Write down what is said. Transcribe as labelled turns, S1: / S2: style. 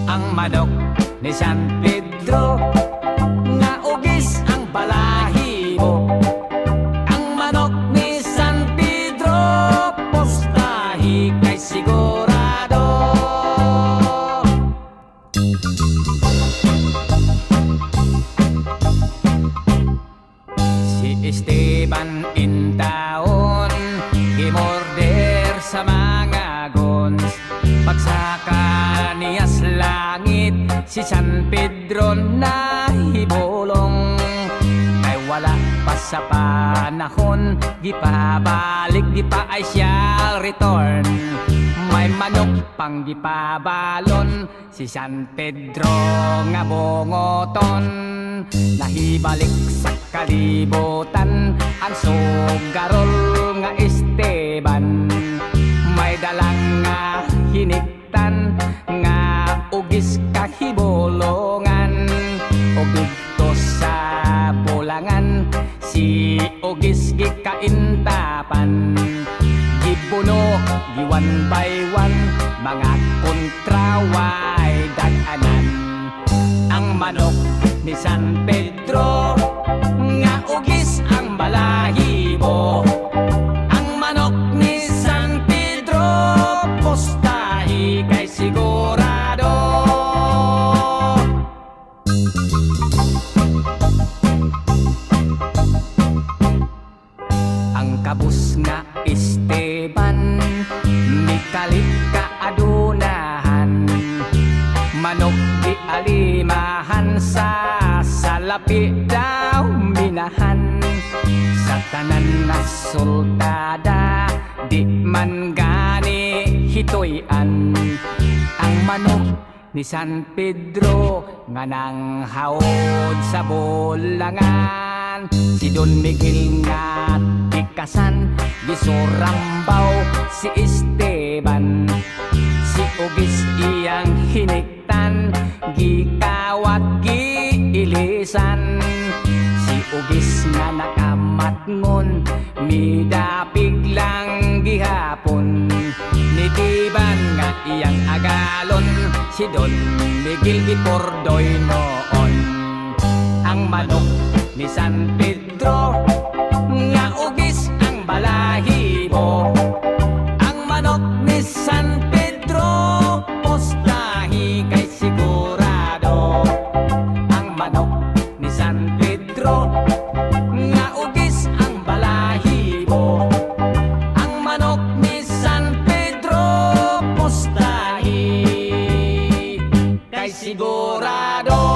S1: Ang manok ni San Pedro nga ugis ang balahibo. Ang manok ni San Pedro postahi kay sigurado. Si Esteban intaon gimorder sa mga gons. Pagsaka niyas langit si San Pedro na hibulong. Ay wala pa sa panahon, di pa balik, di pa ay siya return. May manok pang gipabalon si San Pedro nga bungoton. Nahibalik sa kalibutan ang sugarol nga Esteban. May dalang nga hiniktan nga ugis kahibulongan. Og dito sa bulangan si ugis gikaintapan. Gibuno giwan by one mga kontraway daganan. Ang manok ni San Pedro nga ugis ang balahibo. Ang manok ni San Pedro postahi kay sigurado. Ang kabus nga Esteban mikalit ka adunahan. Manok di alimahan sa salapi daw minahan. Sa tanan na sultada di man gani hitoy-an. Ang manok ni San Pedro nga nang haod sa bulangan. Si Don Miguel nga tikasan gisurambaw si Esteban. Si ugis iyang hiniktan gikawat giilisan. Si ugis nga nakamatngon midapig lang gihapon. Nitiban nga iyang agalon si Don Miguel Gipordoy noon. Ang manok ni San Pedro nga ugis ang balahibo. Ang manok ni San Pedro postahi kay sigurado. Ang manok ni San Pedro nga ugis ang balahibo. Ang manok ni San Pedro postahi kay sigurado.